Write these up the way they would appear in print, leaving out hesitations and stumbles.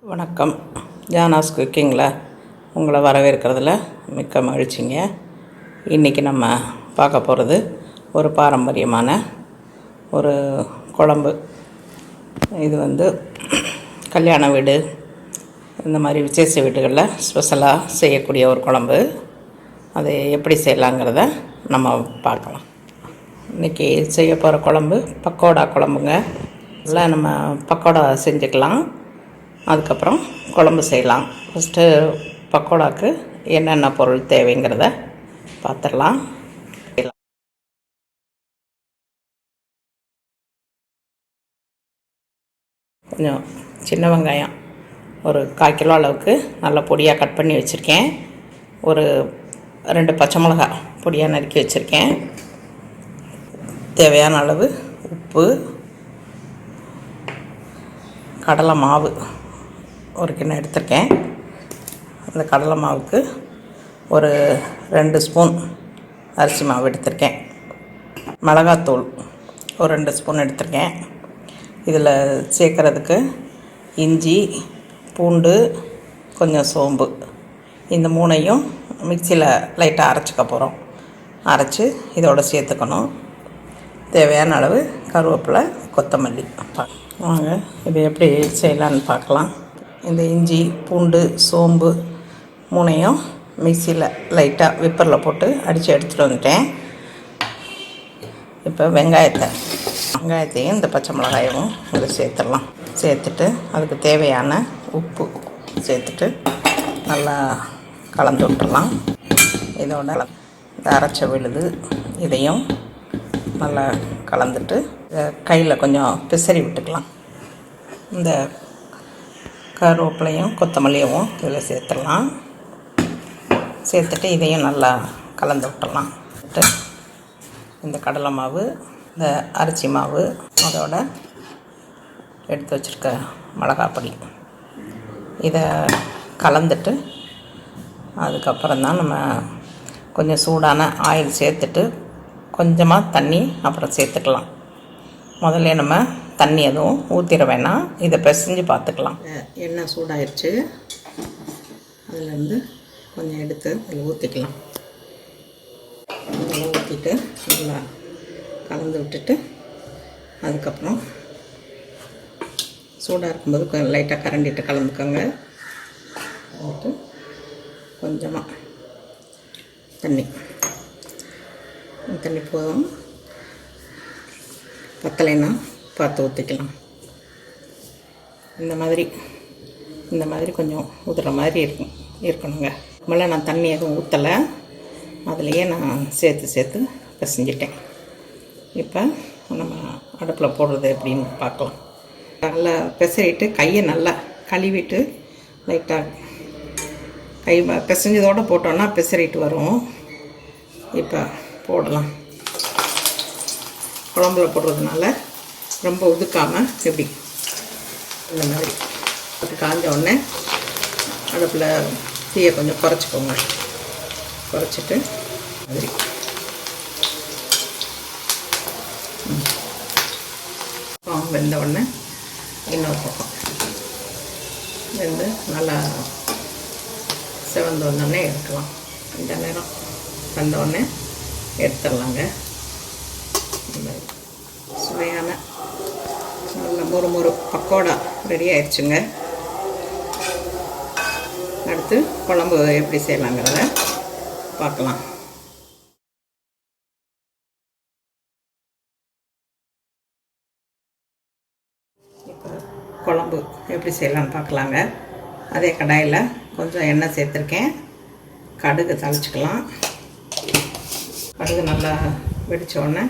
வணக்கம். ஜானாஸ் குக்கிங்கில் உங்களை வரவேற்கிறதுல மிக்க மகிழ்ச்சிங்க. இன்றைக்கி நம்ம பார்க்க போகிறது ஒரு பாரம்பரியமான ஒரு குழம்பு. இது கல்யாண வீடு, இந்த மாதிரி விசேஷ வீடுகளில் ஸ்பெஷலாக செய்யக்கூடிய ஒரு குழம்பு. அது எப்படி செய்யலாங்கிறத நம்ம பார்க்கலாம். இன்றைக்கி செய்ய போகிற குழம்பு பக்கோடா குழம்புங்க. இல்லை, நம்ம பக்கோடா செஞ்சுக்கலாம், அதுக்கப்புறம் குழம்பு செய்யலாம். ஃபஸ்ட்டு பக்கோடாவுக்கு என்னென்ன பொருள் தேவைங்கிறத பார்த்துடலாம். கொஞ்சம் சின்ன வெங்காயம் ஒரு 1/4 கிலோ அளவுக்கு நல்லா பொடியாக கட் பண்ணி வச்சுருக்கேன். ஒரு 2 பச்சை மிளகா பொடியாக நறுக்கி வச்சுருக்கேன். தேவையான அளவு உப்பு, கடலை மாவு ஒரு கிண்ணம் எடுத்திருக்கேன். அந்த கடலை மாவுக்கு ஒரு 2 ஸ்பூன் அரிசி மாவு எடுத்திருக்கேன். மிளகாத்தூள் ஒரு 2 ஸ்பூன் எடுத்திருக்கேன். இதில் சேர்க்குறதுக்கு இஞ்சி, பூண்டு, கொஞ்சம் சோம்பு, இந்த 3ஐயும் மிக்சியில் லைட்டாக அரைச்சிக்க போகிறோம். அரைச்சி இதோடு சேர்த்துக்கணும். தேவையான அளவு கருவேப்பிலை, கொத்தமல்லி. வாங்க இது எப்படி செய்யலான்னு பார்க்கலாம். இந்த இஞ்சி, பூண்டு, சோம்பு 3ஐயும் மிக்சியில் லைட்டாக விப்பரில் போட்டு அடித்து எடுத்துகிட்டு வந்துட்டேன். இப்போ வெங்காயத்தையும் இந்த பச்சை மிளகாயும் இதில் சேர்த்துடலாம். சேர்த்துட்டு அதுக்கு தேவையான உப்பு சேர்த்துட்டு நல்லா கலந்து விட்டுடலாம். இதோட இந்த அரைச்ச விழுது இதையும் நல்லா கலந்துட்டு கையில் கொஞ்சம் பிசறி விட்டுக்கலாம். இந்த கருவேப்பிலையும் கொத்தமல்லியும் இதில் சேர்த்துடலாம். சேர்த்துட்டு இதையும் நல்லா கலந்து விட்டுடலாம். இந்த கடலை மாவு, இந்த அரிசி மாவு, அதோட எடுத்து வச்சுருக்க மிளகாப்பொடி இதை கலந்துட்டு அதுக்கப்புறம் தான் நம்ம கொஞ்சம் சூடான ஆயில் சேர்த்துட்டு கொஞ்சமாக தண்ணி அப்புறம் சேர்த்துக்கலாம். முதல்ல நம்ம தண்ணி எதுவும் ஊற்றிட வேணாம். இதை பிசைஞ்சு பார்த்துக்கலாம். எண்ணெய் சூடாயிருச்சு, அதிலேருந்து கொஞ்சம் எடுத்து அதில் ஊற்றிக்கலாம். அதில் ஊற்றிட்டு நல்லா கலந்து விட்டுட்டு அதுக்கப்புறம் சூடாக இருக்கும்போது கொஞ்சம் லைட்டாக கரண்டிட்டு கலந்துக்கோங்க. வந்துட்டு கொஞ்சமாக தண்ணி போதும். பத்தலைன்னா பார்த்து ஊற்றிக்கலாம். இந்த மாதிரி கொஞ்சம் ஊற்றுற மாதிரி இருக்கணுங்க. முதல்ல நான் தண்ணி எதுவும் ஊற்றலை, அதுலேயே நான் சேர்த்து பிசைஞ்சிட்டேன். இப்போ நம்ம அடுப்பில் போடுறது எப்படின்னு பார்க்கலாம். நல்லா பிசைட்டு கையை நல்லா கழுவிட்டு லைட்டாக கை பிசைஞ்சதோடு போட்டோன்னா பிசறிட்டு வரும். இப்போ போடலாம். குழம்புல போடுறதுனால ரொம்ப உதுக்காமல் எப்படி இந்த மாதிரி காஞ்ச உடனே அடுப்பில் தீயை கொஞ்சம் குறைச்சிக்கோங்க. குறைச்சிட்டு மாதிரி வெந்த உடனே இன்னொரு பக்கம் வெந்து நல்லா செவந்து வந்தோடனே எடுக்கலாம். இந்த நேரம் வந்த உடனே எடுத்துடலாங்க. சுவையான நல்ல மொறு பக்கோடா ரெடி ஆயிடுச்சுங்க. அடுத்து குழம்பு எப்படி செய்யலாங்கிறத பார்க்கலாம். இப்போ குழம்பு எப்படி செய்யலான்னு பார்க்கலாங்க. அதே கடாயில் கொஞ்சம் எண்ணெய் சேர்த்துருக்கேன். கடுகு தாளிச்சிக்கலாம். கடுகு நல்லா வெடித்தோடனே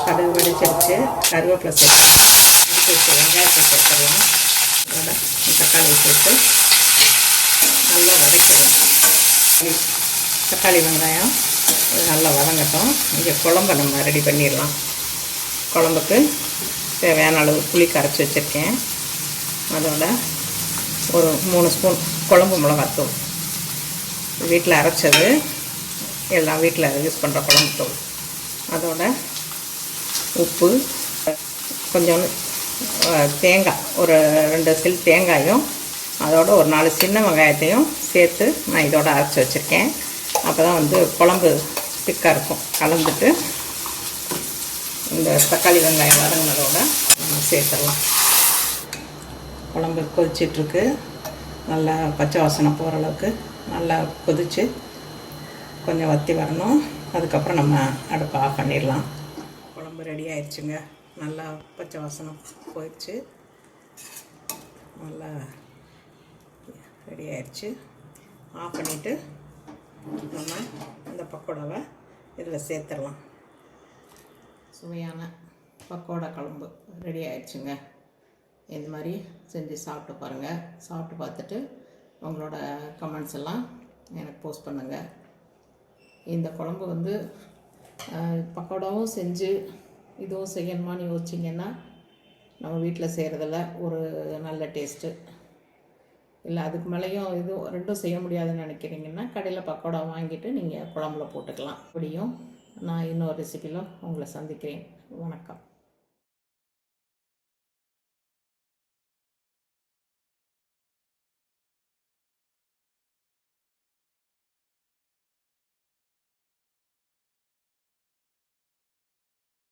கடுகு வெடிச்சிருச்சு, கருவேப்பிலை சேர்த்து வெங்காயத்தை சேர்த்துடலாம். அதோட தக்காளி சேர்த்து நல்லா வதக்கிடலாம். தக்காளி வெங்காயம் நல்லா வதங்கட்டும். இங்கே குழம்பை நம்ம ரெடி பண்ணிடலாம். குழம்புக்கு தேவையான அளவு புளி கரைச்சி வச்சுருக்கேன். அதோட ஒரு 3 ஸ்பூன் குழம்பு மிளகாத்தூள், வீட்டில் அரைச்சது, எல்லாம் வீட்டில் யூஸ் பண்ணுற குழம்பு தூள். அதோட உப்பு, கொஞ்சம் தேங்காய் ஒரு 2 சில் தேங்காயும் அதோட ஒரு 4 சின்ன வெங்காயத்தையும் சேர்த்து நான் இதோட அரைச்சி வச்சுருக்கேன். அப்போ தான் வந்து குழம்பு திக்காக இருக்கும். கலந்துட்டு இந்த தக்காளி வெங்காயம் வதங்கினதோட சேர்த்துடலாம். குழம்பு கொதிச்சிட்ருக்கு. நல்லா பச்சை வாசனை போகிற அளவுக்கு நல்லா கொதித்து கொஞ்சம் வற்றி வரணும். அதுக்கப்புறம் நம்ம அடுப்பை ஆஃப் பண்ணிடலாம். குழம்பு ரெடி ஆயிடுச்சுங்க. நல்லா பச்சை வாசனை போயிடுச்சு. நல்லா ரெடி ஆயிடுச்சு. ஆஃப் பண்ணிவிட்டு நம்ம இந்த பக்கோடாவை இதில் சேர்த்துடலாம். சுவையான பக்கோடா குழம்பு ரெடி ஆயிடுச்சுங்க. இந்த மாதிரி செஞ்சு சாப்பிட்டு பாருங்கள். சாப்பிட்டு பார்த்துட்டு உங்களோட கமெண்ட்ஸ் எல்லாம் எனக்கு போஸ்ட் பண்ணுங்கள். இந்த குழம்பு வந்து பக்கோடாவும் செஞ்சு இதுவும் செய்யணுமான்னு யோசிச்சிங்கன்னா நம்ம வீட்டில் செய்கிறதில்ல ஒரு நல்ல டேஸ்ட்டு. இல்லை அதுக்கு மேலேயும் இதுவும் ரெண்டும் செய்ய முடியாதுன்னு நினைக்கிறீங்கன்னா கடையில் பக்கோடா வாங்கிட்டு நீங்கள் குழம்புல போட்டுக்கலாம். அப்படியும் நான் இன்னொரு ரெசிபியில் உங்களை சந்திக்கிறேன். வணக்கம்.